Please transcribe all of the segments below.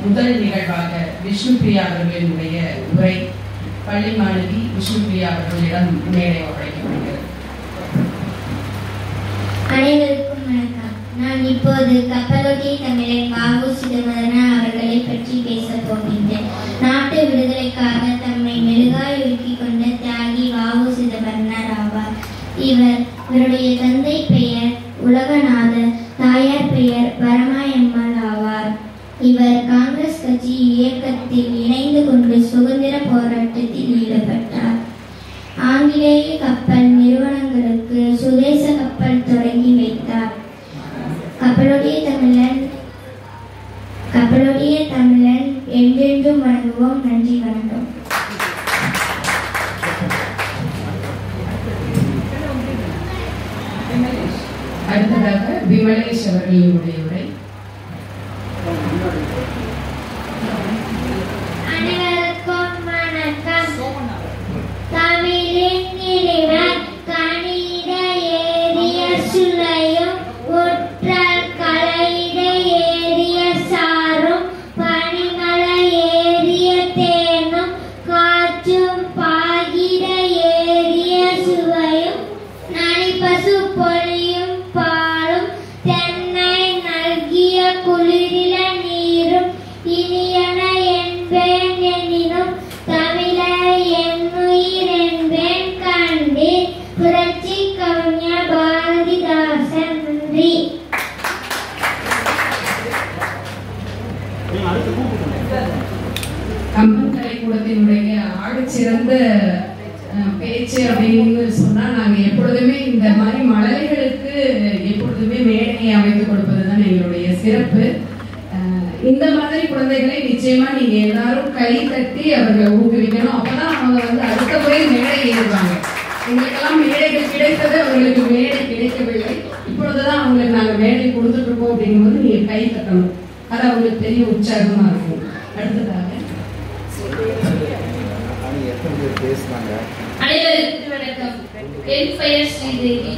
முதல் நிகழ்வாக விஷ்ணுபிரியா அவர்களினுடைய உரை பள்ளி மாணவி விஷ்ணுபிரியா அவர்களிடம் மேடை ஒப்படைக்கப்படுகிறது. அனைவருக்கும் வணக்கம். நான் இப்போது கப்பலோட்டிய தமிழன் வ.உ. சிதம்பரனார் அவர்களை பற்றி பேசப் போகின்றேன். நாட்டு விடுதலைக்காக தம்மை மெழுகாய் உருக்கிக் கொண்ட தியாகி வ.உ. சிதம்பரனார் ஆவார். இவருடைய தந்தை பெயர் உலகநாதர், தாயார் பெயர் பரமாயம்மாள் ஆவார். இவர் காங்கிரஸ் கட்சி இயக்கத்தில் இணைந்து கொண்டு சுதந்திர போராட்டத்தில் ஈடுபட்டார். ஆங்கிலேய கப்பல் நிறுவனங்களுக்கு சுதேச கப்பல் தொடங்கி வைத்தார். கப்பலோட்டிய தமிழன் என்றென்றும் வணங்குவோம். நன்றி, வணக்கம். அடுத்ததாக விமலேஷ் அவர்களுடைய உரை. அனைவருக்கும் வணக்கம். தமிழின் இறைவர் கணித ஏறிய சுளையும் ஒற்றல் கலையிட ஏறிய சாரும் பனிமல ஏறிய தேனும் காற்றும் பாகிட ஏறிய சுவையும் நனிப்பசு பொழியும் பாலும் தென்னை நல்கிய குளிரில நீரும் இனியன என்பேன் எனினும் தமிழ என்னுயிர் என்பேன் கண்டே. புரட்சி கவிஞர் பாரதிதாசன். நன்றி. கம்பன் கலைக்கூடத்தினுடைய ஆகச்சிறந்த பேச்சு அப்படின்னு சொன்னா நாங்க எப்பொழுதுமே இந்த மாதிரி மழலைகளுக்கு எப்பொழுதுமே மேடையை அமைத்து கொடுப்பதுதான் எங்களுடைய சிறப்பு. இந்த மாதிரி குழந்தைகளை நிச்சயமா நீங்க எல்லாரும் கை தட்டி அவர்களை ஊக்குவிக்கணும். அப்பதான் அவங்க அடுத்த முறை மேடை ஏறுவாங்க. எங்களுக்கெல்லாம் மேடைகள் கிடைத்தது, அவங்களுக்கு மேடை கிடைக்கவில்லை. இப்பொழுதுதான் அவங்களுக்கு நாங்க மேடை கொடுத்துட்டு இருக்கோம். அப்படிங்கும்போது நீங்க கை தட்டணும். அது அவங்களுக்கு பெரிய உற்சாகமா இருக்கும். அடுத்ததாக அனைவருக்கும் வணக்கம். என் பெயர் ஸ்ரீதேவி.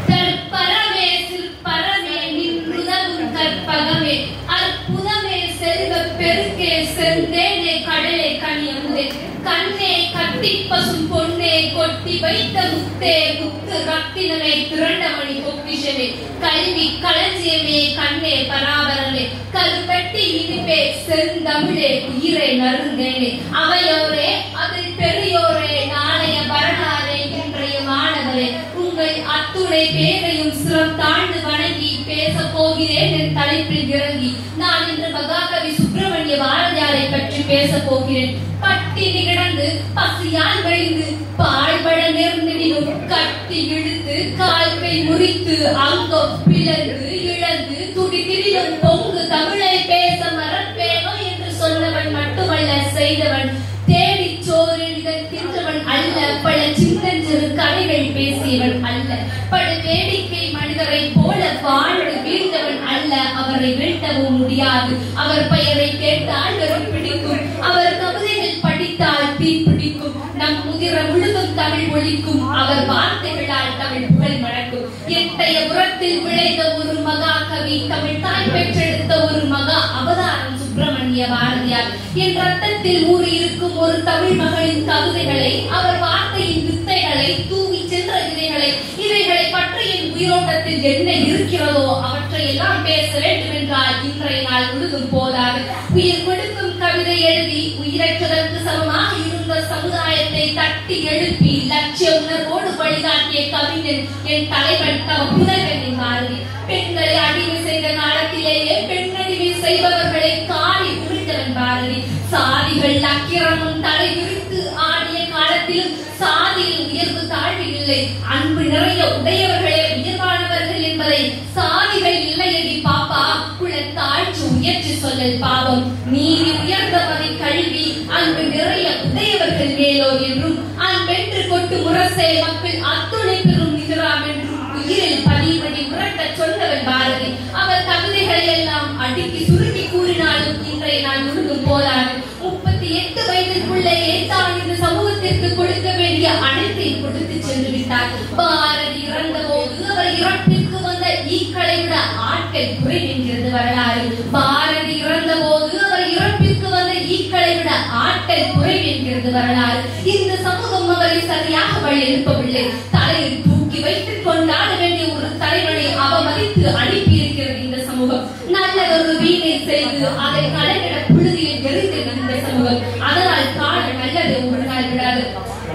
கற்பரமே சிற்பரமே நின்றுதவும் கற்பகமே அற்புதமே செல்வ பெருக்கே செந்தேனே கடலே கனியமுதே கண்ணே கட்டி பசும் பொன்னே கொட்டி வைத்த முத்தே முத்து ரத்தினமே திரண்டமணி பொக்கிஷமே கல்வி களஞ்சியமே கண்ணே பராபரமே கருப்பட்டி இனிப்பே செந்தமிழே உயிரை நறுந்தேனே அவையோரே அதில் பெரியோரே நாளைய வரலாறே இன்றைய மாணவரே உங்கள் அத்துணை பேரையும் சிரம் தாழ்ந்து வணங்கி பேச போகிறேன். என் தலைப்பில் இறங்கி நான் இன்று மகாகவி சுப்பிரமணிய பாரதியாரை பற்றி பேச போகிறேன். பட்டினி கிடந்து பசியால் வழிந்து பாழ்பட நேர்ந்திடும் கட்டி இழுத்து கால்கை முறித்து அங்கம் பிளந்து இழந்து துடித்திரிலும் பொங்கு தமிழை பேச மறப்பேனோ என்று சொன்னவன் மட்டுமல்ல செய்தவன். தேடி சோறு தின்றவன் அல்ல, பல சின்னஞ்சிறு கதைகள் பேசியவன் அல்ல, பல வேடிக்கை மனிதரை போல வாழ்ந்து வீழ்ந்தவன் அல்ல. அவரை வீழ்த்தவும் முடியாது. அவர் பெயரை கேட்டால் வெறும் பிடிக்கும். அவர் கவிதைகள் படித்தால் தீ பிடிக்கும். நம் முதிர முழுதும் தமிழ் ஒழிக்கும். அவர் வார்த்தைகளால் தமிழ் புகழ் மணக்கும். எட்டைய புறத்தில் விளைந்த ஒரு மகாகவி, தமிழ் தாய் பெற்றெடுத்த ஒரு மகா அவதாரம் சுப்பிரமணிய பாரதியார். என் ரத்தத்தில் ஊறி இருக்கும் ஒரு தமிழ் மகளின் கவிதைகளை, அவர் வார்த்தையின் வித்தைகளை, தூவி சென்ற விதைகளை, இவைகளை பற்றி என் உயிரோட்டத்தில் என்ன இருக்கிறதோ அவற்றை எல்லாம் பேச வேண்டும் என்றால் இன்றைய நாள் முழுதும் போதாது. உயிர் கொடுக்கும் கவிதை எழுதி உயிரற்றதற்கு சமமாக இருந்த சமுதாயத்தை தட்டி எழுப்பி லட்சிய உணர்வோடு வழிகாட்டிய கவிஞன் என் தலைவன் தவ புதல்வனின் பாரதி. பெண்களை அடிமை செய்த காலத்திலேயே பெண்ணடிமை செய்பவர்களை காலி உரித்தவன் பாரதி. சாதிகள் அக்கிரமும் தலை விரித்து ஆடிய காலத்திலும் சாதியில் உயர்வு தாழ்வு இல்லை. அன்பு நிறைய உடையவர்களே உயர்வானவர்கள் என்பதை சாதிகள் இல்லையடி பாப்பா குலத்தாழ்ச்சி உயர்ச்சி சொல்லல் பாவம். நீதி உயர்ந்தவரை கல்வி அன்பு நிறைய உடையவர்கள் மேலோ என்றும் அன்பென்று கொட்டு முரசே மக்கள் அத்துணை பெறும் நிகராம் என்றும் உயிரில் பதிவடி உறக்க சொன்னவன் பாரதி. அவர் கவிதைகளை எல்லாம் அடுக்கி சுருக்கி கூறினாலும் இன்றைய நாள் முழுதும் போதாது. 38 வயதிற்குள்ளேயே தான் இந்த சமூகத்திற்கு கொடுக்க வேண்டிய அனைத்தையும் கொடுத்து சென்று சொல்லுகின்றார். பாரதி இறந்த போது அவர் இறப்பிற்கு வந்த ஈக்களை விட ஆட்கள் குறைவு என்கிறது வரலாறு. பாரதி இறந்த போது அவர் இறப்பிற்கு வந்த ஈக்களை விட ஆட்கள் குறைவு என்கிறது வரலாறு. இந்த சமூகம் அவரை சரியாக வழி எழுப்பவில்லை. தலையில் தூக்கி வைத்துக் கொண்டாட வேண்டிய ஒரு தலைவனை அவமதித்து அனுப்பி இருக்கிறது இந்த சமூகம். நல்லதொரு வீணை செய்து அதை கலைஞர புழுதியில் எரிந்தது இந்த சமூகம். அதனால் காலம் நல்லது ஒரு நாள் விடாது.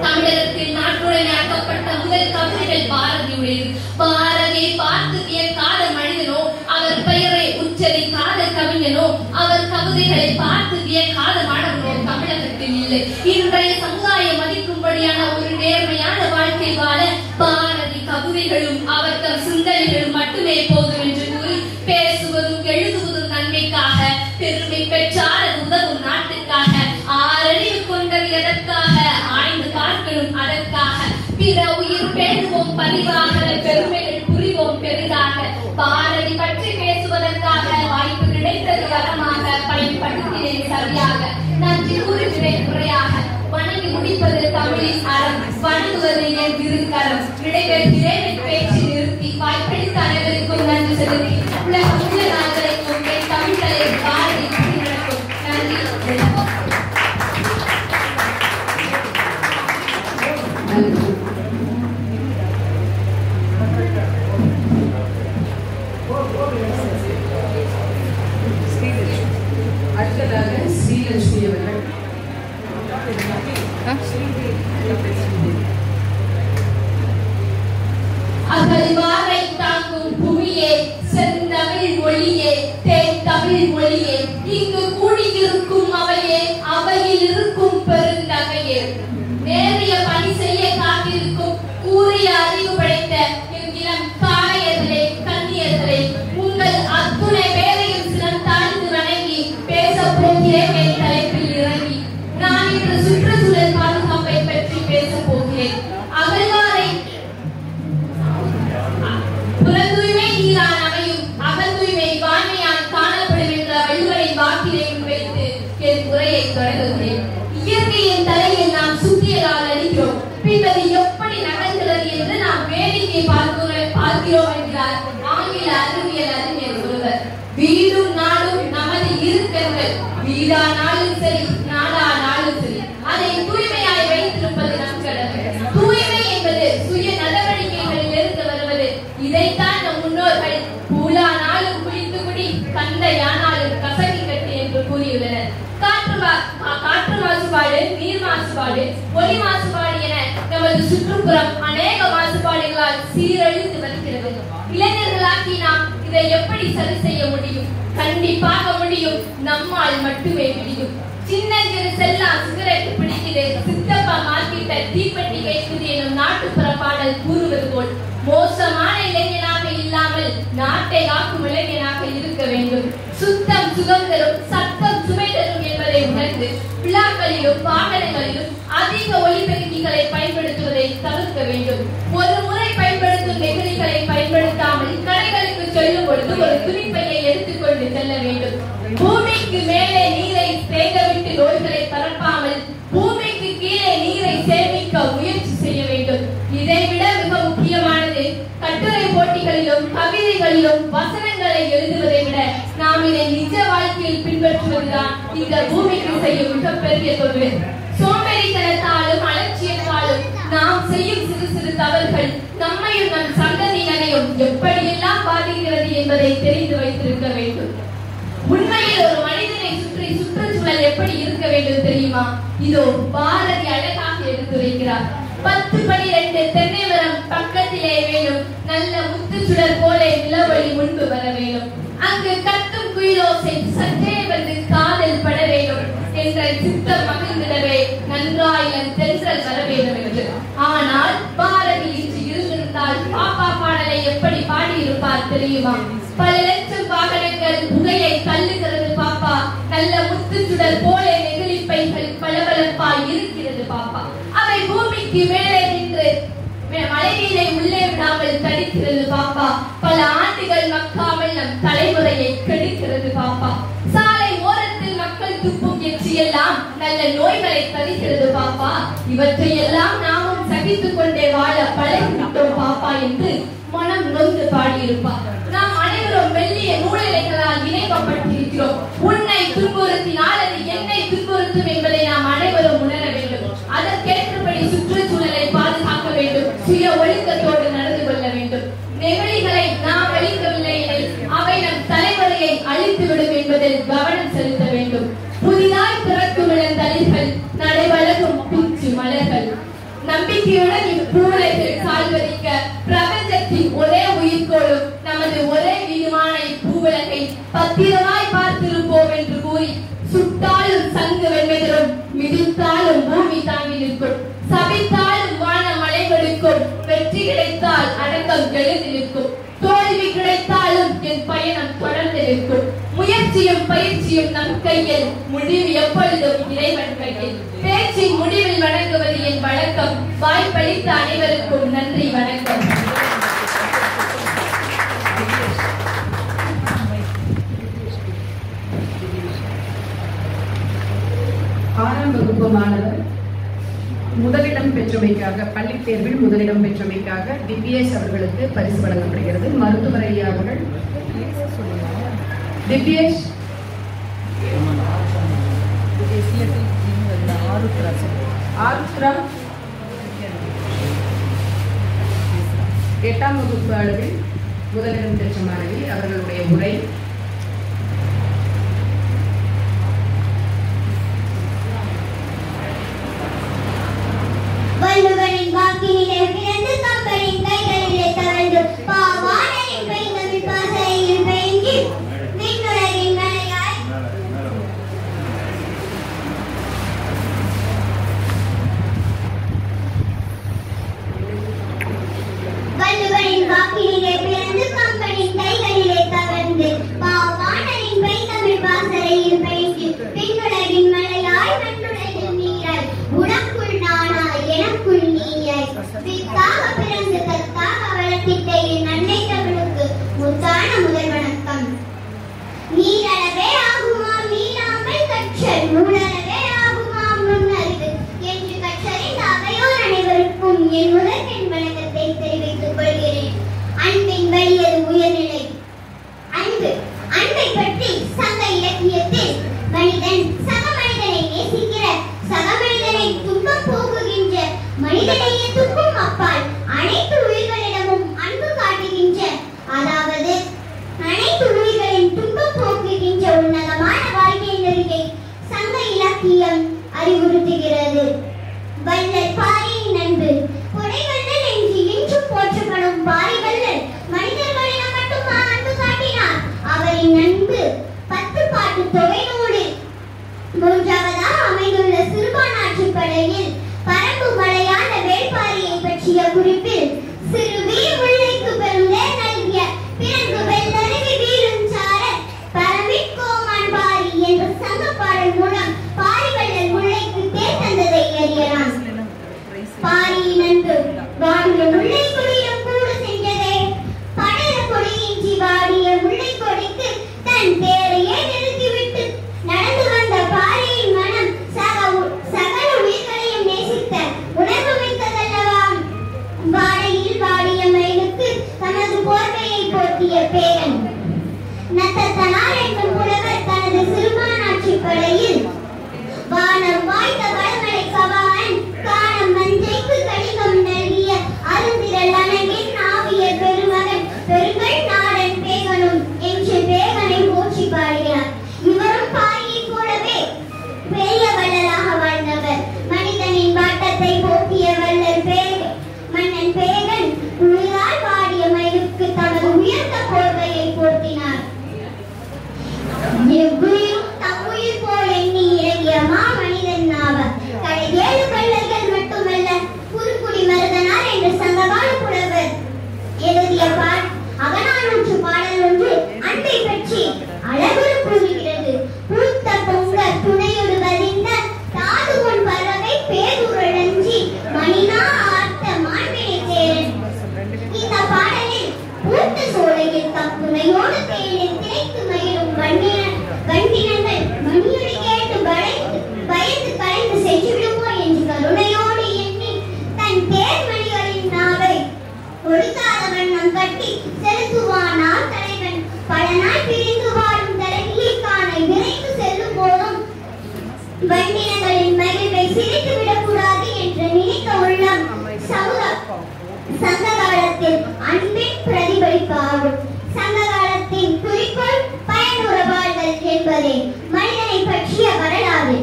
தமிழகத்தில் நாட்டுடைமையாக்கப்பட்ட முதல் கவிதைகள் பாரதியுடையது. பாரதியை பார்த்து வியக்காத மனிதனோ, அவர் பெயரை உச்சரிக்காத கவிஞனோ, அவர் கவிதைகளை பார்த்து வியக்காத மாணவனோ தமிழகத்தில் இல்லை. இன்றைய சமுதாயம் மதிக்கும்படியான ஒரு நேர்மையான வாழ்க்கை வாழ பாரதி கவிதைகளும் அவர் தம் சிந்தனைகளும் மட்டுமே போதும் என்று கூறி பேசுவதும் எழுதுவதும் நன்மைக்காக, பெருமை பெற்றால் உதவும் நாட்டுக்காக, ஆறறிவு கொண்டது எதற்காக, ஆய்ந்து பார்க்கணும் அதற்காக, பிற உயிர் பேணுவோம் பதிவாக, பெருமைகள் புரிவோம் பெரிதாக, பாரதி பற்றி பேசுவதற்காக வாய்ப்பு கிடைத்தது வரமாக, பயன்படுத்தினேன் சரியாக, நன்றி கூறுகிறேன் முறையாக, வணங்கி முடிப்பது தமிழின் அறம், வணங்குவது என் திருக்கரம், விடைபெறுகிறேன் என் பேச்சு நிறுத்தி, வாய்ப்பளித்த அனைவருக்கும் நன்றி செலுத்தி, உலக உள்ள நாகரைக்கும் என் தமிழரை பாரதி நடக்கும். நன்றி. அடுத்ததாக ஸ்ரீலட்சுமி அவர்கள். அகழ்வாரை தாக்கும் புவியே, செந்தமிழ் மொழியே, தேன் தமிழ் மொழியே, இங்கு கூடியிருக்கும் அவையே, அவையில் இருக்கும் பெருந்தகையே, நேரிய பணி செய்ய காத்திருக்கும் கூறிய அறிவு படைத்த இளம் காளையர்களே, கன்னியர்களே, உங்கள் அத்துணை பேரையும் சிலம் தாழ்ந்து வணங்கி பேச போகிறேன் என் தலைப்பில் இறங்கி. நான் இன்று சுற்றுச்சூழல் பாதுகாப்பை பற்றி பேச போகிறேன். அகழ்வாரை புறந்தூய்மை நீரான் அமையும், அகழ்தூய்மை வான்மையான் காணப்படும் என்ற வள்ளுவரின் வாக்கினை வைத்து என் உரையை தொடங்குகிறேன். இயற்கையின் தலையில் நாம் சுத்தியலால் அழிக்கிறோம், பின்பது எப்படி நகர்கிறது என்று நாம் வேடிக்கை பார்க்கிறோம் என்கிறார் ஆங்கில அறிவியல் அறிஞர் ஒருவர். வீடும் நாடும் நமது இருக்கங்கள், வீடானாலும் சரி நாடானாலும் சரி, அதை தூய்மையாய் வைத்திருப்பது நம் கடமை. தூய்மை என்பது சுய நடவடிக்கைகளில் இருந்து வருவது. இதைத்தான் நம் முன்னோர்கள் பூலானாலும் குளித்து குடி, கந்தையானாலும் கசக்கி கட்டு என்று கூறியுள்ளனர். காற்று மாசுபாடு, நீர் மாசுபாடு, ஒலி மாசுபாடு என நமது சுற்றுப்புறம் அநேக மாசுபாடுகளால் சீரழிந்து வருகிறது. இளைஞர்களாக்கி நாம் இதை எப்படி சரி செய்ய முடியும்? கண்டிப்பாக முடியும், நம்மால் மட்டுமே முடியும். சின்னஞ்சிறு செல்லா சிகரெட் பிடிக்குது, சித்தப்பா மார்க்கிட்ட தீப்பெட்டி கைக்குது எனும் நாட்டுப்புற பாடல் கூறுவது போல் மோசமான இளைஞனாக இல்லாமல் நாட்டை காக்கும் இளைஞனாக இருக்க வேண்டும். சுத்தம் சுதந்திரம், சத்தம் சுமை தரும் என்பதை உணர்ந்து விழாக்களிலும் வாகனங்களிலும் அதிக ஒலிபெருக்கிகளை பயன்படுத்துவதை தவிர்க்க வேண்டும். ஒரு முறை பயன்படுத்தும் நெகிழிகளை பயன்படுத்தாமல் கடைகளுக்கு செல்லும் பொழுது ஒரு துணிப்பையை எடுத்துக்கொண்டு செல்ல வேண்டும். பூமிக்கு மேலே நீரை தேங்கவிட்டு நோய்களை பரப்பாமல் பூமிக்கு கீழே நீரை சேமிக்க முயற்சி செய்ய வேண்டும். இதைவிட மிக முக்கியமானது, கட்டுரை போட்டிகளிலும் கவிதைகளிலும் வசனங்களை எழுதுவதை விட நாம் இதை நிஜ வாழ்க்கையில் பின்பற்றுவதுதான் இந்த பூமிக்கு செய்யும் மிகப்பெரிய தொழில். சோம்பேறித்தனத்தாலும் அலட்சியத்தாலும் நாம் செய்யும் சிறு சிறு தவறுகள் நம்மையும் நம் சந்ததியினரையும் எப்படியெல்லாம் பாதிக்கிறது என்பதை தெரிந்து வைத்திருக்க வேண்டும். உண்மையில் ஒரு மனிதனை சுற்றி சுற்றுச்சூழல் எப்படி இருக்க வேண்டும் தெரியுமா? இதோ பாரதி அழகாக எடுத்து வைக்கிறார். 10-12 தென்னை மரம் பக்கத்திலே வேணும், நல்ல முத்துச்சுடர் போல நிலவொளி முன்பு வர வேணும், அங்கு கத்தும் குயிலோசை சற்றே வந்து காதல் பட வேண்டும் என்ற சித்தம் மகிழ்ந்திடவே நன்றாயிரம் தென்றல் வர வேண்டும் என்று. ஆனால் பாரதி இன்று இருந்திருந்தால் பாப்பா பாடலை எப்படி பாடியிருப்பார் தெரியுமா? பல லட்சம் வாகனங்கள் புகையை தள்ளுகிறது பாப்பா, நல்ல முத்துச்சுடர் போல நெகிழிப்பைகள் பளபளப்பாய் இருக்கிறது பாப்பா, அவை பூமிக்கு மேலே நின்று மழைநீரை உள்ளே விடாமல் தடுக்கிறது பாப்பா, பல ஆண்டுகள் மக்காமல் நம் தலைமுறையை கெடுக்கிறது பாப்பா, சாலை ஓரத்தில் மக்கள் துப்பும் எச்சியை எல்லாம் நல்ல நோய்களை தருகிறது பாப்பா. இவற்றையெல்லாம் நாமும் சகித்துக் கொண்டே வாழ பழகிவிட்டோம் பாப்பா என்று மனம் நொந்து பாடியிருப்பார். நாம் அனைவரும் மெல்லிய நூலிழைகளால் இணைக்கப்பட்டிருக்கிறோம். உன்னை துன்புறுத்தினால் அது என்னை துன்புறுத்தும் என்பதை நாம் அனைவரும் உணர வேண்டும். அதற்கேற்றபடி சுற்றுச்சூழலை பாதுகாக்க வேண்டும். சுய ஒழுக்கத்தோடு நடந்து கொள்ள வேண்டும். நெகிழிகளை நாம் அழிக்கவில்லை எனில் அவை நம் தலைமுறையை அழித்துவிடும் என்பதில் கவனம் செலுத்த வேண்டும். புதிதாய் பிறக்கும் இளந்தளிர்கள், நடைவழகும் பிச்சு மலர்கள். நம்பிக்கையுடன் இப்பூவுலகில் சால்வதிக்க பிரபஞ்சத்தின் ஒரே உயிர்கோளும் நமது ஒரே வீடுமான இப்பூவுலகை பத்திரமாய் பார்த்திருப்போம் என்று கூறி, சுட்டாலும் சங்கு வெண்மெதிரும், மிதித்தாலும் பூமி தாங்கி நிற்கும், சபித்தாலும் வான மலைகளுக்கும், வெற்றி கிடைத்தால் அடக்கம் எழுந்து நிற்கும், தோல்வி கிடைத்தாலும் என் பயணம் தொடர்ந்து நிற்கும். முயற்சியும் பயிற்சியும் நம் கையில், முடிவு எப்பொழுதும் இறைவன் கையில். பேச்சின் முடிவில் வணங்குவது என் வழக்கம். வாய்ப்பளித்த அனைவருக்கும் நன்றி, வணக்கம். ஆறாம் வகுப்பு மாணவர் முதலிடம் பெற்றமைக்காக, பள்ளித் தேர்வில் முதலிடம் பெற்றமைக்காக திவ்யேஷ் அவர்களுக்கு பரிசு வழங்கப்படுகிறது. மருத்துவர் ஐயா அவர்கள். திவ்யேஷ் ஆருத்ரா 8ஆம் வகுப்பு அளவில் முதலிடம் பெற்ற மாணவி, அவர்களுடைய உரை. வள்ளுவனின் வாக்கினிலே பிறந்து கம்பனின் கைகளிலே தவழ்ந்து பாவாணரின் பெய்தமிழ் பாசறையில் பெயங்கி விண்ணுலகின் மலையாய் வள்ளுவனின் வாக்கினிலே பிறந்து கம்பனின் கைகளிலே தவழ்ந்து பாவாணரின் பெய்தமிழ் பாசறையில் பெயங்கி விண்ணுலகின் மலையாய் மண்ணுலகில் நீராய் உனக்குள் நானாய் எனக்குள் நீயாய் வித்தாக பிறந்து கத்தாக வளர்த்திட்ட என் அன்னை தமிழுக்கு முத்தான முதல் வணக்கம். நீரளவே ஆகுமாம் நீளாமை கற்றல், நூலளவே ஆகுமாம் நுண்ணறிவு என்று கற்றறிந்த அவையோர் அனைவருக்கும் என் முதற்கண் வணக்கத்தை தெரிவித்துக் கொள்கிறேன். அன்பின் வலியது உயர்நிலை. அன்பை பற்றி சங்க இலக்கியத்தில் மனிதன் சக மனிதனை நேசிக்கிற, சக மனிதனை துன்பம் போக்குகின்ற, மனிதனையே துன்பம் அப்பால் அனைத்து உயிர்களிடமும் அன்பு காட்டுகின்ற, அதாவது அனைத்து உயிர்களின் துன்பம் போக்குகின்ற உன்னதமான வாழ்க்கை நெறியை சங்க இலக்கியம் அறிவுறுத்துகிறது. வள்ளல் பாரியின் அன்பு. கொடைவள்ளல் என்று இன்றும் போற்றப்படும் பாரி வள்ளல் மனிதர்களிடம் மட்டுமான கட்டி செலுத்துவானார் தலைவன். பல நாள் பிரிந்து வாழும் தலைவியை காண விரைந்து செல்லும் போதும் வண்டினங்களின் மகிழ்வை சிரித்து விடக்கூடாது என்று நினைத்த உள்ளம் சங்க காலத்தில் அன்பின் பிரதிபலிப்பாகும். சங்க காலத்தின் குறிக்கோள் பயனுற வாழ்தல் என்பதே மனிதனை பற்றிய வரலாறு.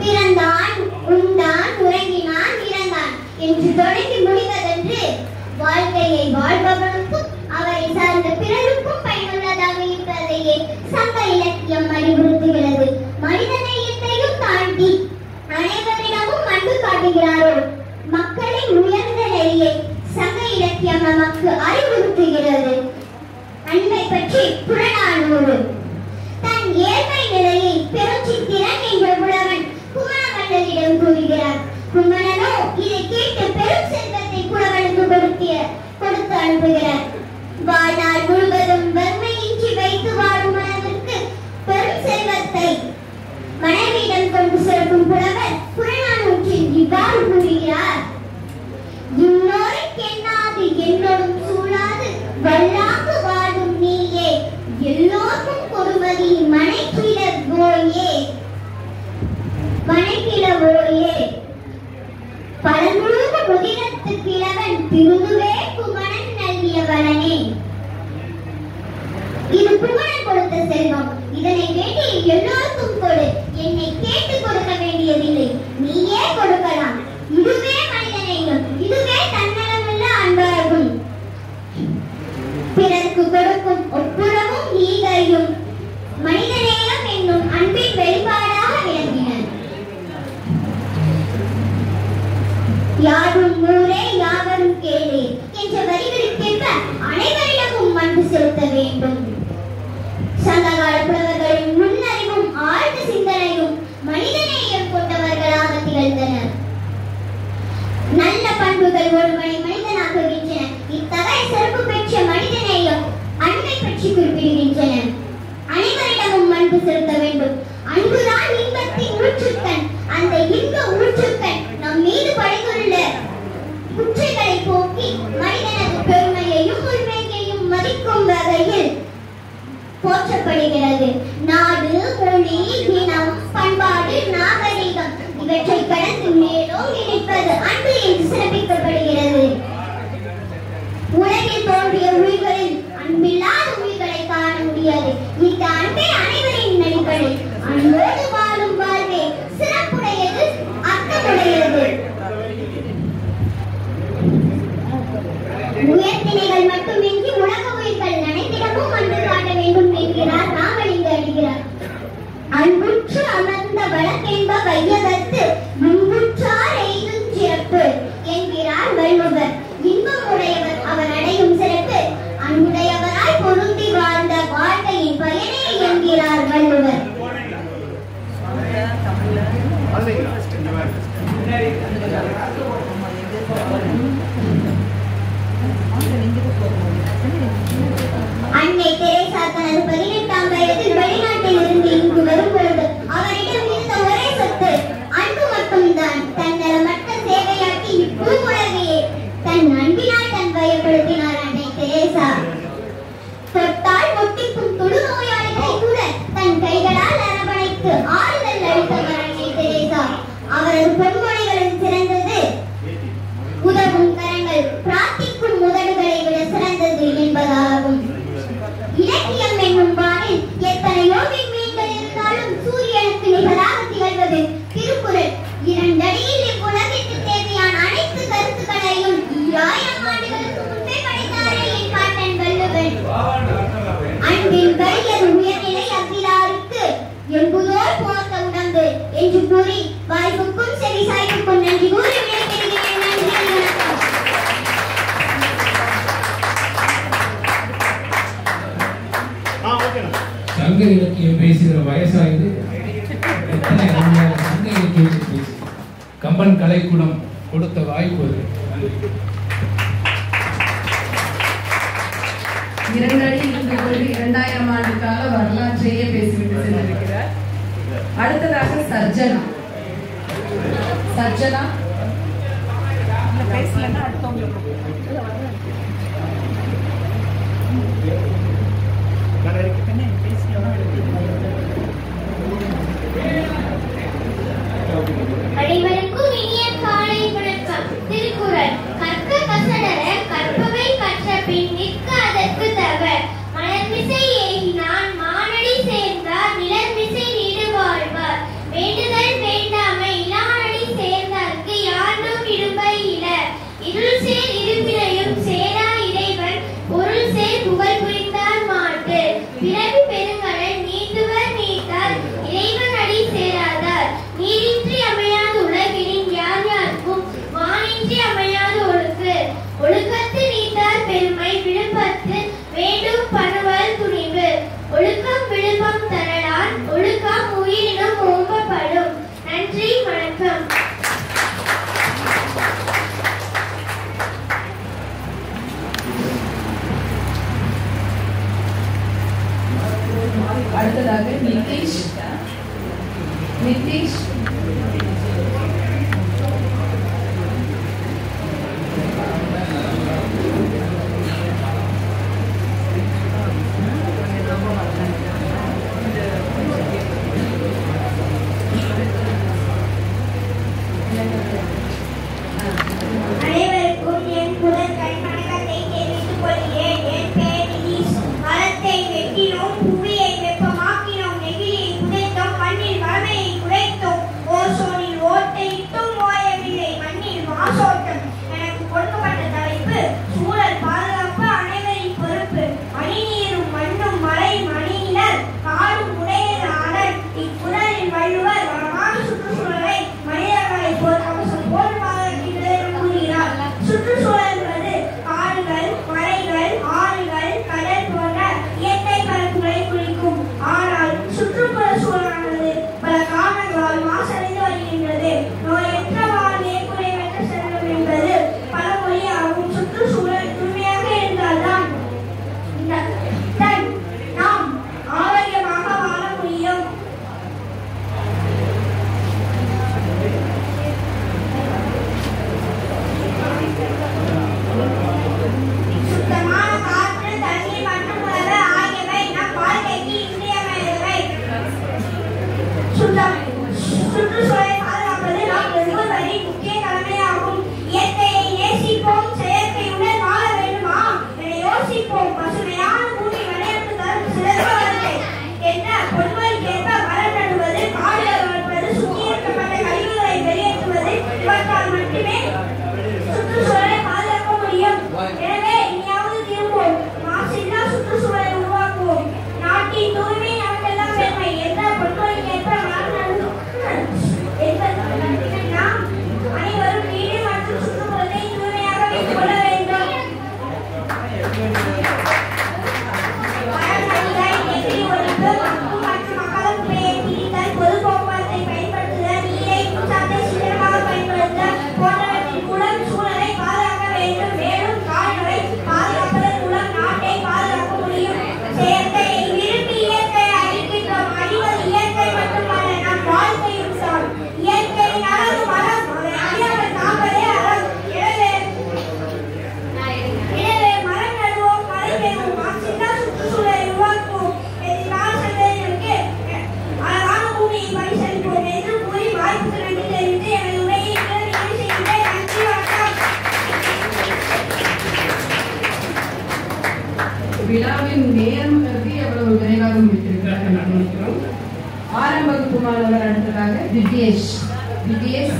பிறந்தான், உண்டான், உறங்கினான், இறந்தான் என்று தொடங்கி முடிவதென்று வாழ்க்கையை வாழ்பவனுக்கும் அவரை சார்ந்த பிறருக்கும் பயனுள்ளதாக இருப்பதையே சங்க இலக்கியம் அறிவுறுத்துகிறது. மனிதநேயத்தையும் தாண்டி அனைவரிடமும் அன்பு காட்டுகிறாரோ மக்களின் உயர்ந்த நெறியை சங்க இலக்கியம் நமக்கு அறிவுறுத்துகிறது. அன்பை பற்றி புறநானூறு தன் ஏழ்மை நிலையை பெருஞ்சித்திரன் என்ற புலவன் குமணவள்ளலிடம் கூறுகிறார். குமணனோ இதை கேட்டு பெரும் செல்வத்தை புலவனுக்கு கொடுத்து அனுப்புகிறார். வாழ்நாள் முழுவதும் வறுமையின்றி வைத்து வாழும் மனதிற்கு பெரும் செல்வத்தை மனைவியிடம் கொண்டு செல்லும் புலவர் புறநானூற்றில் இவ்வாறு கூறுகிறார். இன்னொருக்கு எண்ணாது என்னோடும் சூழாது வல்லாங்கு வாழும் நீயே எல்லோருக்கும் பொறுமதி மனைக்கிழவோயே பழமுழுத முதிரத்து கிழவன் திருதுவே குமணன் நல்கியவனே. இது குமணன் கொடுத்த செல்வம். இதனை வேண்டி எல்லோருக்கும் கொடு. என்னை கேட்டு கொடுக்க வேண்டியதில்லை, நீயே கொடுக்கலாம். இதுவே மனிதநேயம், இதுவே தன்னலமுள்ள அன்பாகும். பிறருக்கு கொடுக்கும் ஒப்புரவும் ஈகையும் மனிதநேயம் என்னும் அன்பின் வெளிப்பாடாக விளங்கின. யாரும் ஊரே யாவரும் கேளே என்ற வரிகளுக்கேற்ப அனைவரிடமும் அன்பு செலுத்த வேண்டும். சங்ககால புலவர்களின் நுண்ணறிவும் ஆழ்ந்த சிந்தனையும் மனிதநேயம் கொண்டவர்களாக திகழ்ந்தனர். நல்ல பண்புகள் ஒருவனை மனிதனாக்குகின்றன. இத்தகைய சிறப்பு பெற்ற மனிதநேயம் அன்பை பற்றி குறிப்பிடுகின்றன. அனைவரிடமும் அன்பு செலுத்த வேண்டும். அன்புதான் இன்பத்தின் ஊற்றுக்கண். அந்த இன்ப ஊற்றுக்கண் நம் மீது படைத்துள்ள குற்றைகளை போக்கி மனிதனது பெருமையையும் உரிமையையும் மதிக்கும் வகையில் போற்றப்படுகிறது. நாடு, மொழி, இனம், பண்பாடு, நாகரிகம் இவற்றை கடந்து மேலும் நினைப்பது அன்பு என்று சிறப்பிக்கப்படுகிறது. உலகில் தோன்றிய உயிர்களில் அன்பில்லாத உயிர்களை காண முடியாது. இந்த அன்பே அனைவரின் அடிப்படை. அன்போடு வாழும் வாழ்வே சிறப்புடையது, அர்த்தமுடையது. உயர்த்தினைகள் மட்டுமின்றி உலக உயிர்கள் அனைத்திடமும் அன்பு காட்ட வேண்டும் என்கிறார் ராமலிங்க அடிகளார். அன்புற்று அமர்ந்த வழக்கென்ப வையகத்து முன்புற்றார் எய்தும் சிறப்பு என்கிறார் வள்ளுவர். இன்பம் உடையவர் அவர் அடையும் சிறப்பு அன்புடையவராய் பொருந்தி வாழ்ந்த வாழ்க்கையின் பயனே என்கிறார் வள்ளுவர். அன்னை தெரேசா தனது 18ஆம் வயதில் வெளிநாட்டில் இருந்து இங்கு வரும்பொழுது அவரிடம் இருந்த ஒரே சொத்து அன்பு மட்டும்தான். தன்னலமற்ற சேவையாற்றி இப்பூவுலகையே தன் அன்பினால் தன் வயப்படுத்தினார் அன்னை தெரேசா. தொட்டால் ஒட்டிக்கும் தொழுநோயாளிகளை கூட தன் கைகளால் அரவணைத்து ஆறுதல் அளித்தவர் அன்னை தெரேசா. அவரது பொன்மொழிகளில் சிறந்தது உதவும் கரங்கள் பிரார்த்திக்கும் முதல்களை விட சிறந்தது என்பதாகும். இலக்கியம் என்னும் வானில் எத்தனையோ விண்மீன்கள் இருந்தாலும் சூரியனுக்கு நிகராக திகழ்வது திருக்குறள். 2 அடியில் இவ்வுலகிற்கு தேவையான அனைத்து கருத்துக்களையும் 1000 ஆண்டுகளுக்கு முன்பே படைத்தாரே என் பாட்டன் வள்ளுவன். அன்பின் வலியது உயர்நிலை அவ்விலாருக்கு என்பதோர் போர்த்த உடம்பு என்று கூறி வாய்ப்புக்கும் செவி சாய்ப்புக்கும் நன்றி கூறி விடைபெறுகிறேன். நன்றி, வணக்கம். சங்க இலக்கியம் பேசுகிற வயசாயுது. எத்தனை அருமையான சங்க இலக்கியத்தை பேசி கம்பன் கலைக்கூடம் கொடுத்த வாய்ப்பு அது. 2 அடி இருந்து கொண்டு 2000 ஆண்டு கால வரலாற்றையே பேசிவிட்டு சென்றிருக்கிறார். அடுத்ததாக சர்ஜனா. சர்ஜனா அடுத்ததாக நிதிஷ். அனைவருக்கும் என் முதல் வணக்கத்தை தெரிவித்துக் கொள்கிறேன். என் பெயர் நிதிஷ். மரத்தை வெட்டினோம், புவியை வெப்பமாக்கினோம், நெகிழியை புதைத்தோம், மண்ணில் வளமையை குறைத்தோம், ஓசோனில் ஓட்டையிட்டும் ஓயவில்லை மண்ணில் மாசோட்டம். எனக்கு கொடுக்கப்பட்ட தலைப்பு சூழல் பாதுகாப்பு அனைவரின் பொறுப்பு. மணிநீரும் மண்ணும் மலை மணியினர் காடும் உடையது அரண். இக்குறளில் வள்ளுவர் வளமான சுற்றுச்சூழலை மனிதர்களை அவசரம் போல் பாதுகாக்கின்றது கூறுகிறார். சுற்றுச்சூழல் என்பது காடுகள், மலைகள், ஆறுகள், கடல் போன்ற இயற்கை பரப்புகளை குறிக்கும். ஆனால் சுற்றுப்புற சூழலானது பல காரணங்களால் மாசடைந்து வருகின்றது. நோயற்ற வாழ்வே குறைவற்ற செல்வம் என்பது பழமொழியாகும். சுற்றுச்சூழல் தூய்மையாக இருந்தால்தான் நாம் ஆரோக்கியமாக வாழ முடியும். சுத்தமான காற்று, தண்ணீர் மற்றும் உணவு ஆகியவை நம் வாழ்க்கைக்கு இன்றியமையாதவை. சுற்றுச்சூழலை பாதுகாப்பது நாம் ஒவ்வொருவரின் முக்கிய கடமையாகும். இயற்கையை நேசிப்போம், செயற்கையுடன் வாழ வேண்டுமா என யோசிப்போம். பசுமையான பூமி விளையாட்டு தரும் சிறந்த வாழ்க்கை என்ற பொன்மொழிக்கேற்ப மரம் நடுவது, காடுகள் வளர்ப்பது, சுத்திகரிக்கப்பட்ட கழிவுகளை வெளியேற்றுவது இவற்றால் மட்டுமே சுற்றுச்சூழலை பாதுகாக்க முடியும். எனவே இனியாவது திரும்புவோம், மாசில்லா சுற்றுச்சூழலை உருவாக்குவோம். நாட்டின் தூய்மை நமக்கெல்லாம் பெருமை என்ற பொன்மொழிக்கேற்ப மரம் நடுவோம். நாம் அனைவரும் வீடு மற்றும் சுற்றுப்புறத்தை தூய்மையாக வைத்துக் கொள்ள வேண்டும். மரநடுதல், நெகிழி ஒழிப்பு, மக்கும் மற்றும் மக்காத குப்பையை பிரித்தல், பொது போக்குவரத்தை பயன்படுத்துதல், நீரை மின்சாரத்தை சிக்கனமாக பயன்படுத்துதல் போன்றவற்றின் மூலம் சூழலை பாதுகாக்க வேண்டும். மேலும் காடுகளை பாதுகாப்பதன் மூலம் நாட்டை பாதுகாக்க முடியும். செயற்கையை விரும்பி இயற்கையை அழிக்கின்றோம். அழிவது இயற்கை மட்டுமல்ல, நம் வாழ்க்கையும் தான். இயற்கையின் அழகு மரம், அதை அழியாமல் காப்பதே அறம். எனவே மரம் நடுவோம், மழை பெறுவோம், மாசில்லா சுற்றுச்சூழலை உருவாக்குவோம். எதிர்கால சந்ததியினருக்கு அழகான பூமியை பரிசளிப்போம் என்று கூறி வாய்ப்புக்கு நன்றி தெரிவித்து எனது உரையை நிறைவு செய்கின்றேன். நன்றி, வணக்கம். விழாவின் நேரம் கருதி அவ்வளவு விரைவாக முடித்திருக்கிறார் என்று நினைக்கிறோம். 6ஆம் வகுப்பு மாணவர் அடுத்ததாக திவ்யேஷ். குயிலன்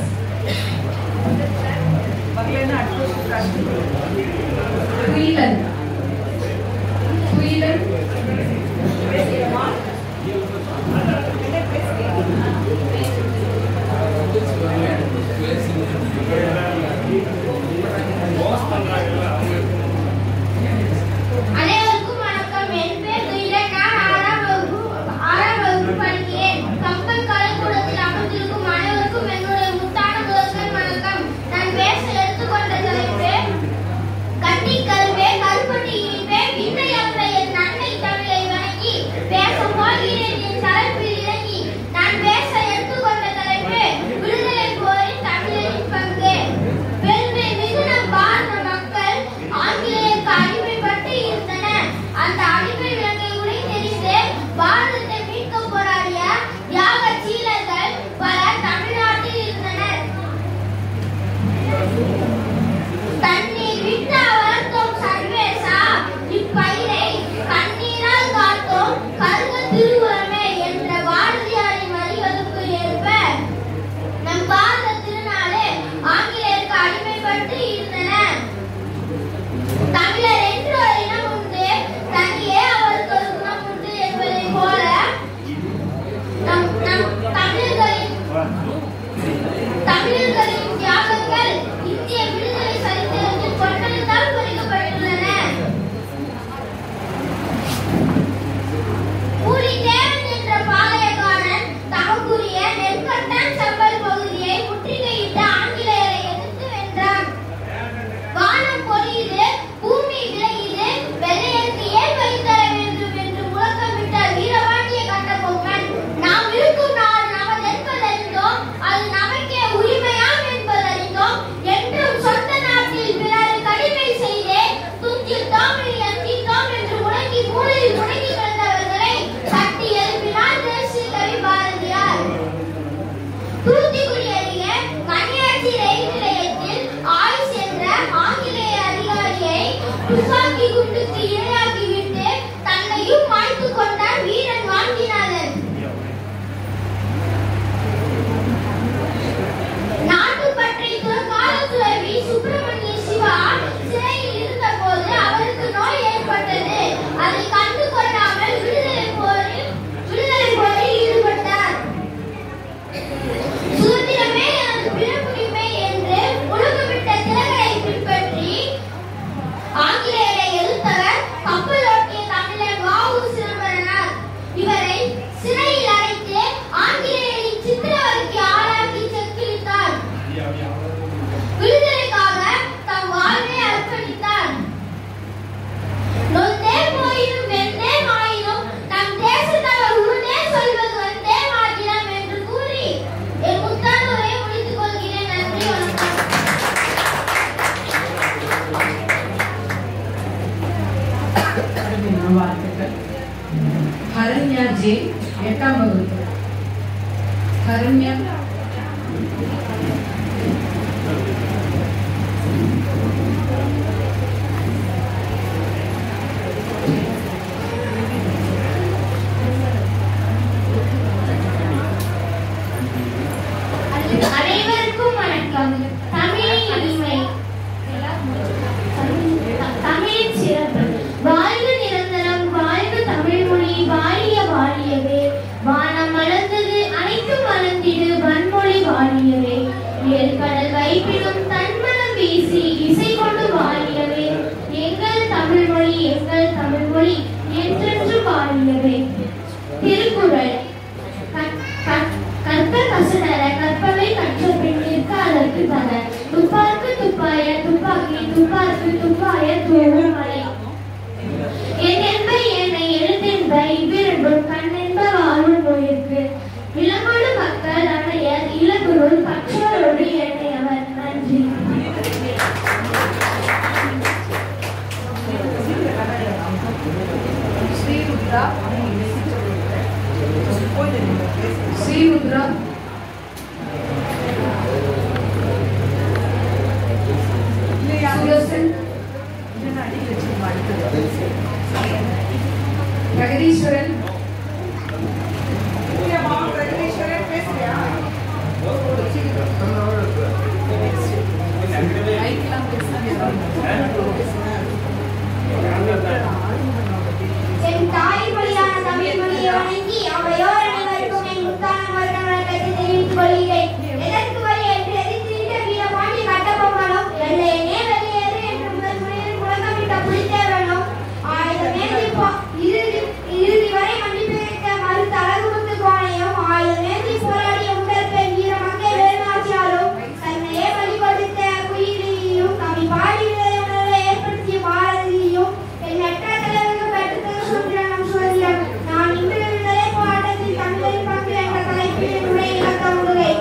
அனைவருக்கும் வணக்கம். என் பேர் குயிலன். நான் 6ஆம் வகுப்பு படிக்கிறேன். கம்பன் கலைக்கூடத்தில் அமர்ந்திருக்கும் அனைவருக்கும் என்னுடைய முத்தான முதல்கள் வணக்கம். நான் பேச எடுத்துக்கொண்ட தலைப்பு கட்டிக்கல்வே கருப்பட்டி இழிவே விண்ணையற்ற என் நன்மை தமிழை வணங்கி பேச போகிறேன் என் தலைப்பில் இறங்கி. நான் பேச எடுத்துக்கொண்ட தலைப்பு விடுதலை போரில் தமிழரின் பங்கு. வாழ்த்துக்கள். ஹரண்யா ஜே 8ஆம் வகுப்பு. ஹரண்யா அனைவருக்கும் வணக்கம். தமிழின் இனிமை, தமிழின் சிறப்பு. வாழ்க நிரந்தரம், வாழ்க தமிழ் மொழி, வாழிய வாழியவே. வானம் மலர்ந்தது, அனைத்தும் மலர்ந்திடு, வன்மொழி வாழியவே. ஏற்கடல் வைப்பிலும் தன்மனம் வீசி இசை கொண்டு வாழியவே. எங்கள் தமிழ் மொழி, எங்கள் தமிழ் மொழி என்றென்று வாழியவே. திருக்குறள். கற்ப கசடர கற்பவை கற்ற பின் நிற்க அதற்கு தர. துப்பார்க்கு துப்பாய துப்பாக்கி, துப்பார்க்கு துப்பாய தூவும் மலை. என் என்ப என்னை, எழுத்தென்ப இவ்விரண்டும் கண்ணென்ப வாழும் நோயிற்கு. இளங்கொடு மக்கள் அணையர் இளகுருள் பற்றோரோடு எண்ணையவர். நன்றி. ஸ்ரீருத்ரா. ஸ்ரீருத்ரா சுதர்சன். பிரகதீஸ்வரன். என் தாய் மொழியான தமிழ் மொழியை வணங்கி அவையோர் அனைவருக்கும் என் முத்தான வணக்கத்தை தெரிவித்துக் கொள்கிறேன். எதற்கு வழி என்று எதிர்த்திருந்த வீரபாண்டி கட்டபொம்மனும் எல்லையனே வெளியேறு என்று முதல் முறையில் முழக்கமிட்ட புலித்தேவனும் இறுதி வரை மன்னிப்பு கேட்க மறுத்த அழகுமுத்து கோனையும் ஆயுதமேந்தி போராடிய முதல் பெண் வீரமங்கை வேலுநாச்சியாரும் தன்னையே பலி கொடுத்த குயிலியும் கவி பாடி உணர்வை ஏற்படுத்திய பாரதியும் எண்ணற்ற தலைவர்கள் பெற்று சுதந்திரம் சுதந்திரம். நான் இன்று விடுதலை போராட்டத்தில் தமிழின் பங்கு என்ற தலைப்பில் உரை இலக்க முடுகை.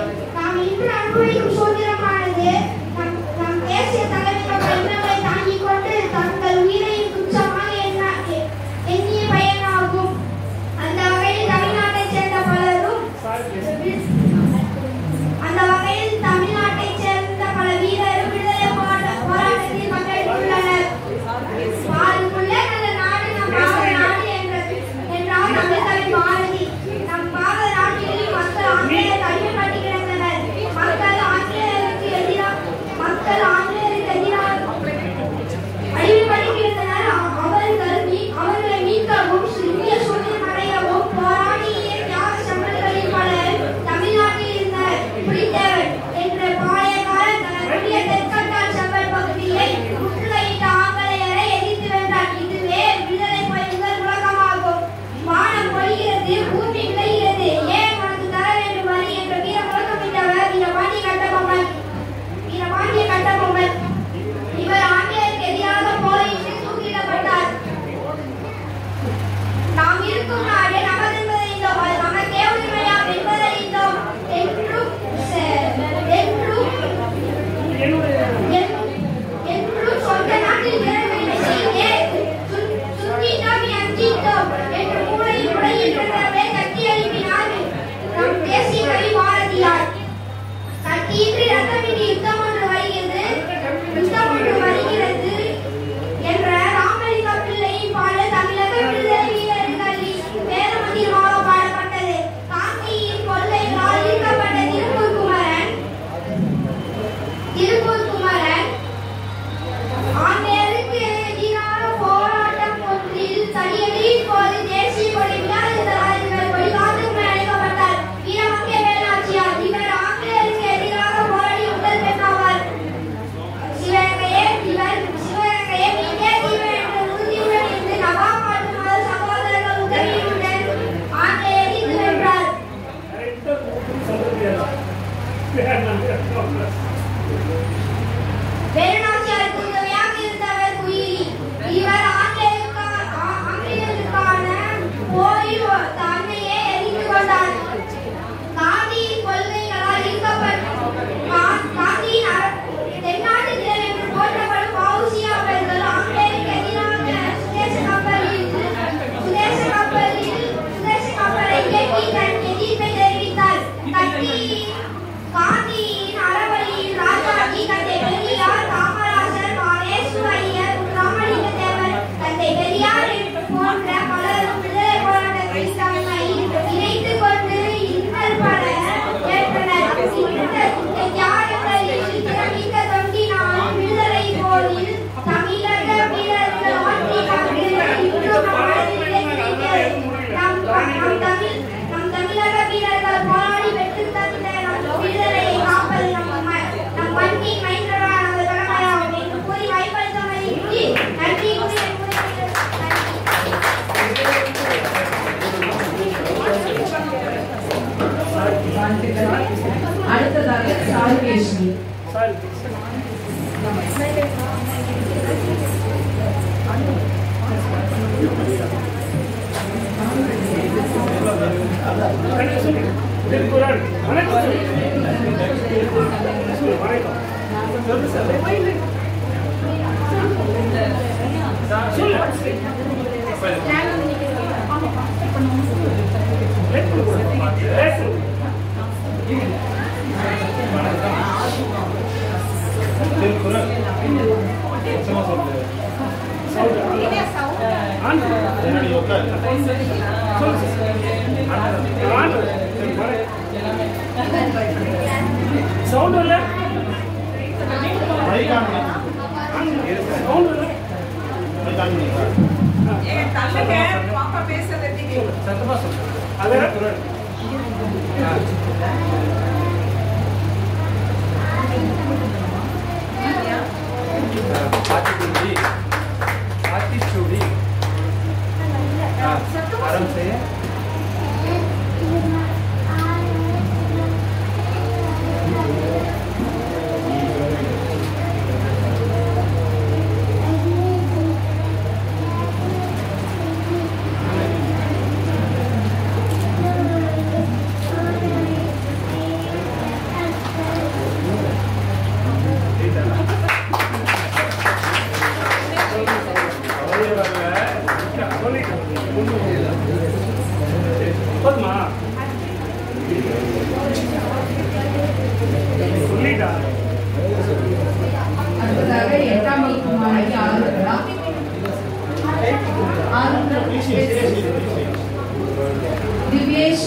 அடுத்ததாக 8ஆம் வகுப்பு மாணவி ஆருத்ரா. திவ்யேஷ்,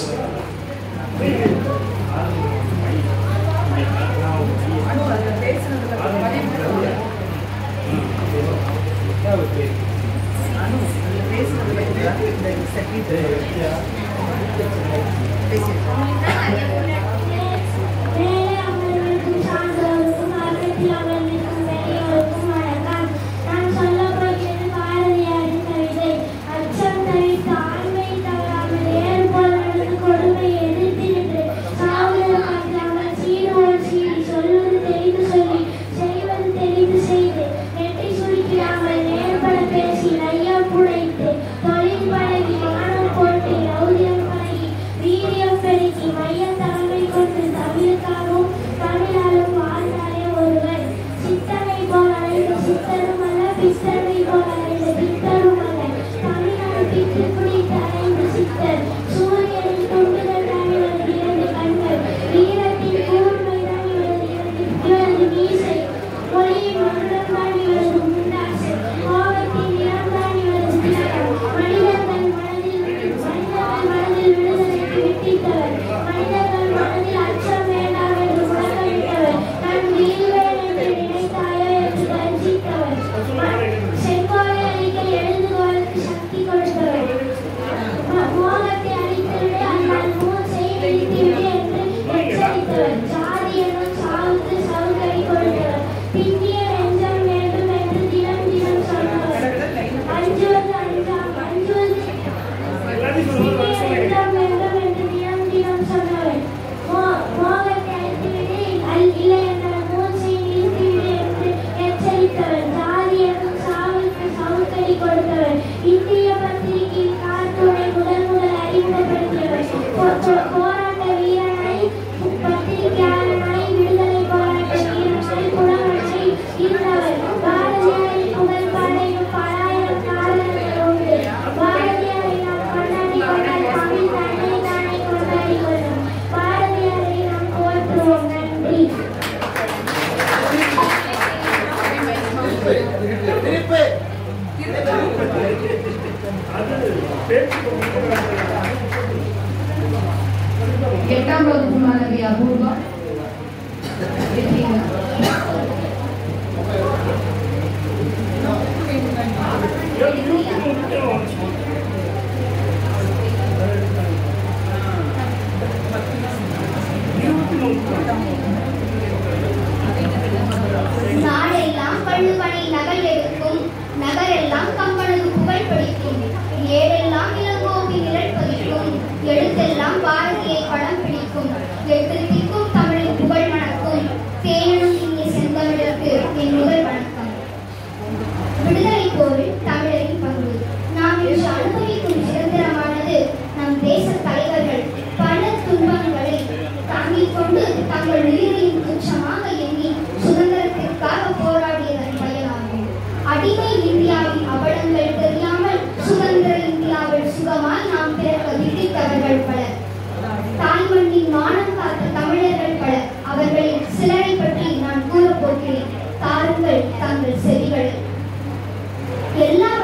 எட்டாம் வகுப்பு மாணவி அபூர்வா. நாடெல்லாம் பள்ளுபணி நகல் எடுக்கும், நகரெல்லாம் கம்பனது புகழ் படிக்கும், ஏடெல்லாம் இளங்கோவி நிழல் பதிக்கும், எழுத்தெல்லாம் பாரதியை படம் பிடிக்கும், எட்டு திக்கும் தமிழின் புகழ் மணக்கும், தேனும் இங்கே செந்தமிழுக்கு என் முதல் வணக்கம். விடுதலை போரில் தமிழரின் பங்கு நாம் இன்று அனுபவிக்கும் சுதந்திரமானது நம் தேச தலைவர்கள் பல துன்பங்களை தாங்கிக் கொண்டு தங்கள் உயிரையும் துச்சமாக எண்ணி சுதந்திரத்திற்காக போராடியதன் பயனாகும். அடிமை இந்தியாவின் அவலங்கள் தெரிய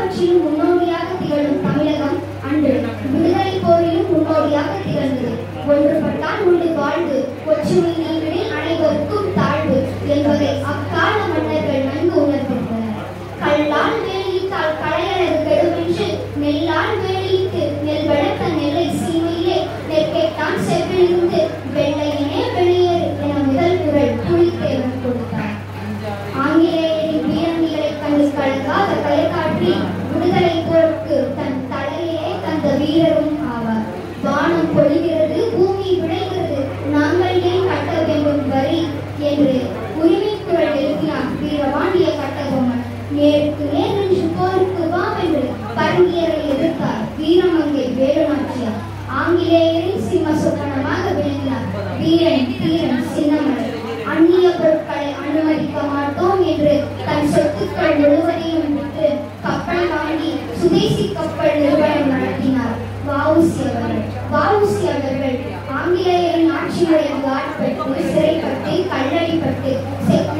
எல்லாவற்றிலும் முன்னோடியாக திகழும் தமிழகம் அன்று விடுதலை போரிலும் முன்னோடியாக திகழ்ந்தது. ஒன்றுபட்டால் உண்டு வாழ்வு, ஒற்றுமை நீங்கிடில் அனைவருக்கும் தாழ்வு என்பதை அக்கால மன்னர்கள் நன்கு உணர்ந்திருந்தனர். கல்லால் வேலியிட்டால் களையளவு கெடுமென்று நெல்லால் வேலியிட்டு நெல் வளர்த்த நெல்லை சீமையிலே நெற்கெட்டான் செவ்விலிருந்து வெள்ளையினே வெளியேறு என முதல் குரல் புலித்தேவன் கொடுத்தார். ஆங்கிலேயரின் பீரங்கிகளை கண்டு கலங்காத கயற்காற்றி விடுதலை போருக்கு தன் தலையே தந்த வீரரும் ஆவார். வானம் பொழிகிறது, பூமி விளைகிறது, நாங்கள் ஏன் கட்ட வேண்டும் வரி என்று உரிமை குரல் எழுப்பினார் வீரபாண்டிய கட்டபொம்மன். நேருக்கு நேர் நின்று போருக்கு வாம் என்று பரங்கியரை எதிர்த்தார் வீரமங்கை வேலுநாச்சியார். ஆங்கிலேயரின் சிம்ம சொப்பனமாக விளங்கினார் வீரன் தீரன் சின்னமலை. அந்நிய பொருட்களை அனுமதிக்க மாட்டோம் என்று தன் சொத்துக்கள் முழுவதையும் விட்டு கப்பல் வாங்கி சுதேசி கப்பல் நிறுவனம் நடத்தினார் வ.உ.சி. அவர்கள் ஆங்கிலேயரின் ஆட்சி முறைக்கு ஆட்பட்டு சிறைப்பட்டு கல்லடிப்பட்டு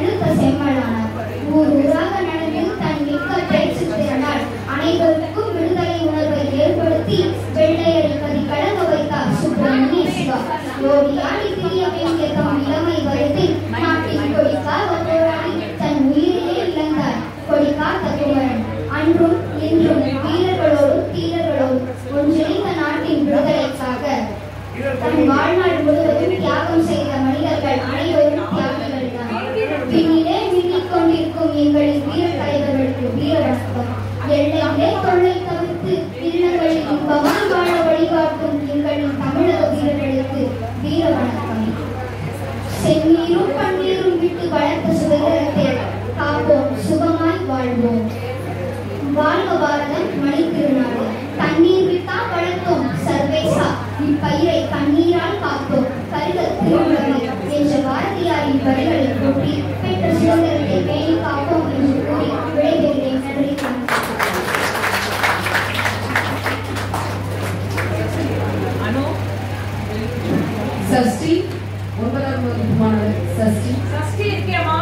இழுத்த செம்மலானார். ஊர் ஊராக நடந்து தன் மிக்க பேச்சு திறனால் அனைவருக்கும் விடுதலை உணர்வை ஏற்படுத்தி வெள்ளையரை கதி கலங்க வைத்தார் சுப்பிரமணிய சிவா. ஓடி ஆடி திரிய வேண்டிய தம் இளமை வயதில் நாட்டின் கொடிக்காக போராடி தன் உயிரையே இழந்தார் கொடிக்காத்த குமரன். அன்றும் இன்றும் வீரர்களோடு தீரர்களோடு ஒன்றிணைந்த நாட்டின் விடுதலைக்காக தன் வாழ்நாள் முழுவதும் தியாகம் செய்த மனிதர்கள் அனைவரும் தியாகிகள் தான். பின்னிலே மின்னிக் கொண்டிருக்கும் எங்களின் வீர தலைவர்களுக்கு வீர வணக்கம். எல்லையிலே தொல்லை தவிர்த்து இல்லங்களில் இன்பமாய் வாழ வழிகாட்டும் எங்களின் தமிழக வீரர்களுக்கு வீர வணக்கம். செந்நீரும் பன்னீரும் விட்டு வளர்த்த சுதந்திரத்தை காப்போம், சுகமாய் வாழ்வோம். வாழ்க பாரதம், மணி திருநாடு. தண்ணீர் விட்டா வளர்த்தோம் சர்வேசா, இப்பயிரை கண்ணீரால் காப்போம், கருக திருவுலகை என்ற பாரதியாரின் வரிகளை கூட்டி பெற்ற சுதந்திரத்தை பேணி காப்போம் என்று கூறி விடைபெறுகிறேன். நன்றி. சஷ்டி 9ஆம் வகுப்பு மாணவர் சஷ்டி. சஷ்டி இருக்கியமா?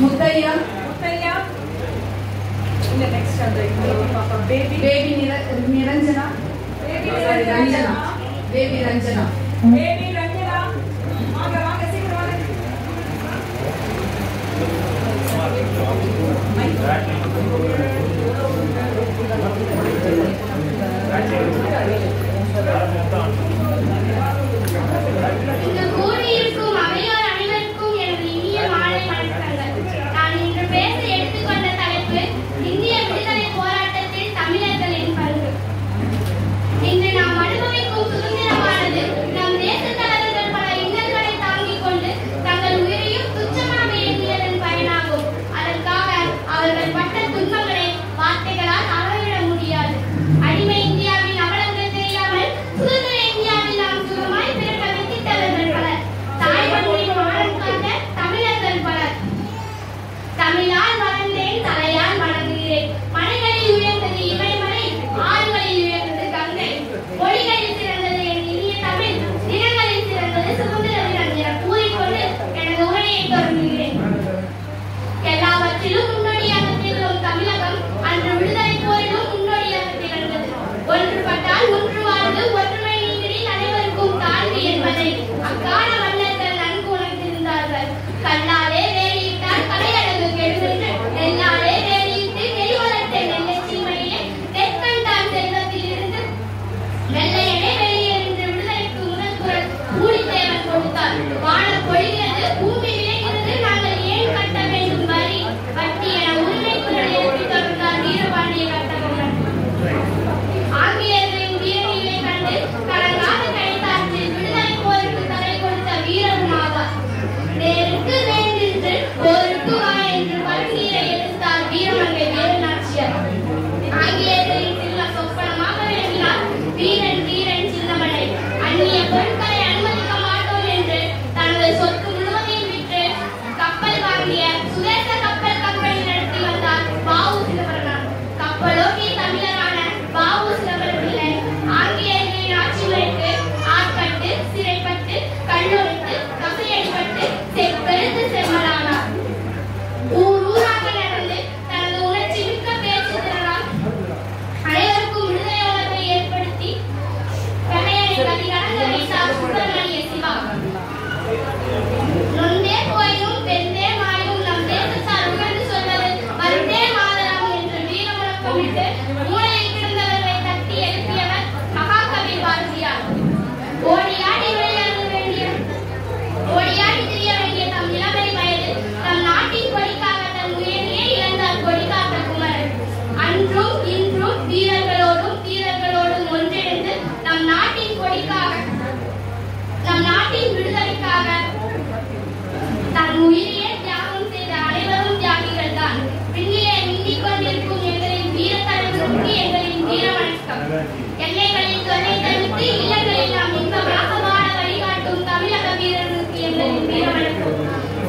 முத்தையா. முத்தையா. இந்த நெக்ஸ்ட் அந்த பாப்பா baby Niranjana. Baby Ranjana. Baby Ranjana. Baby Ranjana. வாங்க வாங்க சீக்கிரம் வாங்க. இங்கு கூடியிருக்கும் அவையோர் அனைவருக்கும் எனது இனிய மாலை வணக்கங்கள். நான் இன்று பேச எடுத்துக்கொண்ட தலைப்பு இந்திய விடுதலை போராட்டத்தில் தமிழர்களின் பங்கு. இன்று நாம் அனுபவிக்கும் சுதந்திரமானது நம் தேச தலைவர்கள் பல இன்னல்களை தாங்கிக் கொண்டு தங்கள் உயிரையும் துச்சமாக எண்ணியதன் பயனாகும். அதற்காக அவர்கள் பட்ட எல்லைகளில் தொல்லை தவிர்த்து இல்லங்களில் நாம் இன்பமாக வாழ வழிகாட்டும் தமிழக வீரர்களுக்கு எங்களின் வீரவணக்கம்.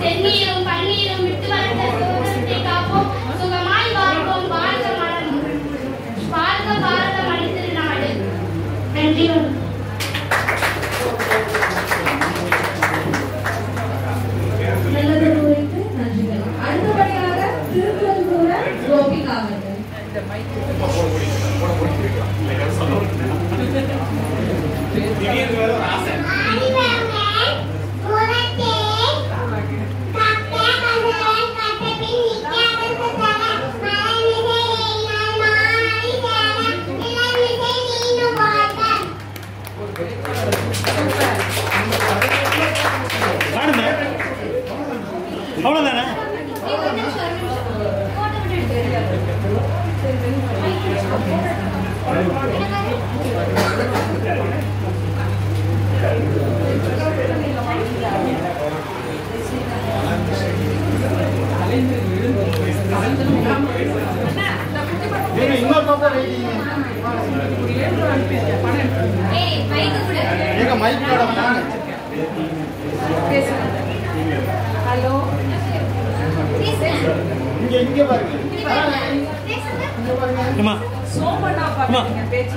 செந்நீரும் பன்னீரும் விட்டு வளர்ந்த சுதந்திரத்தை காப்போம், சுகமாய் வாழ்வோம், வாழ்க மனம், வாழ்க பாரத மணித்திருநாடு. நன்றி. அடுத்தபடியாக திருக்குறள் கோபிகா அவர்கள். அவ்வளவுதானே? இன்னொரு பாப்பா மைக் ஹலோ இங்க பாருங்க. சோமண்ணா பாருங்க பேச்சு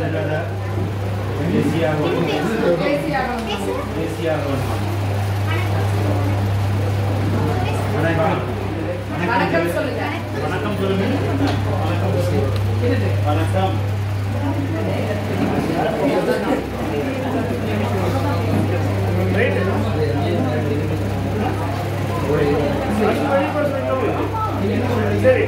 வணக்கம் சொல்லுங்க. வணக்கம் சொல்லுங்க. வணக்கம். சரி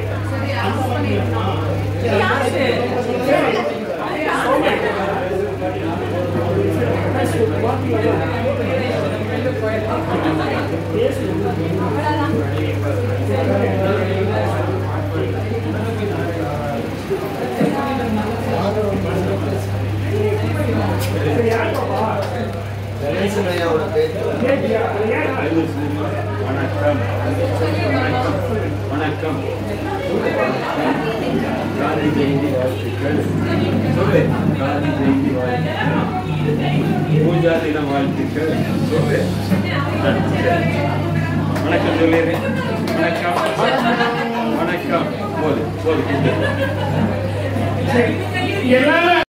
வணக்கம். வணக்கம். காந்தி ஜெயந்தி வாழ்த்துக்கள். சொல்லு. காந்தி ஜெயந்தி வாழ்த்துக்கள். பூஜா தின வாழ்த்துக்கள். சொல்லு. வணக்கம் சொல்லிடுறேன். வணக்கம். வணக்கம். போது போது.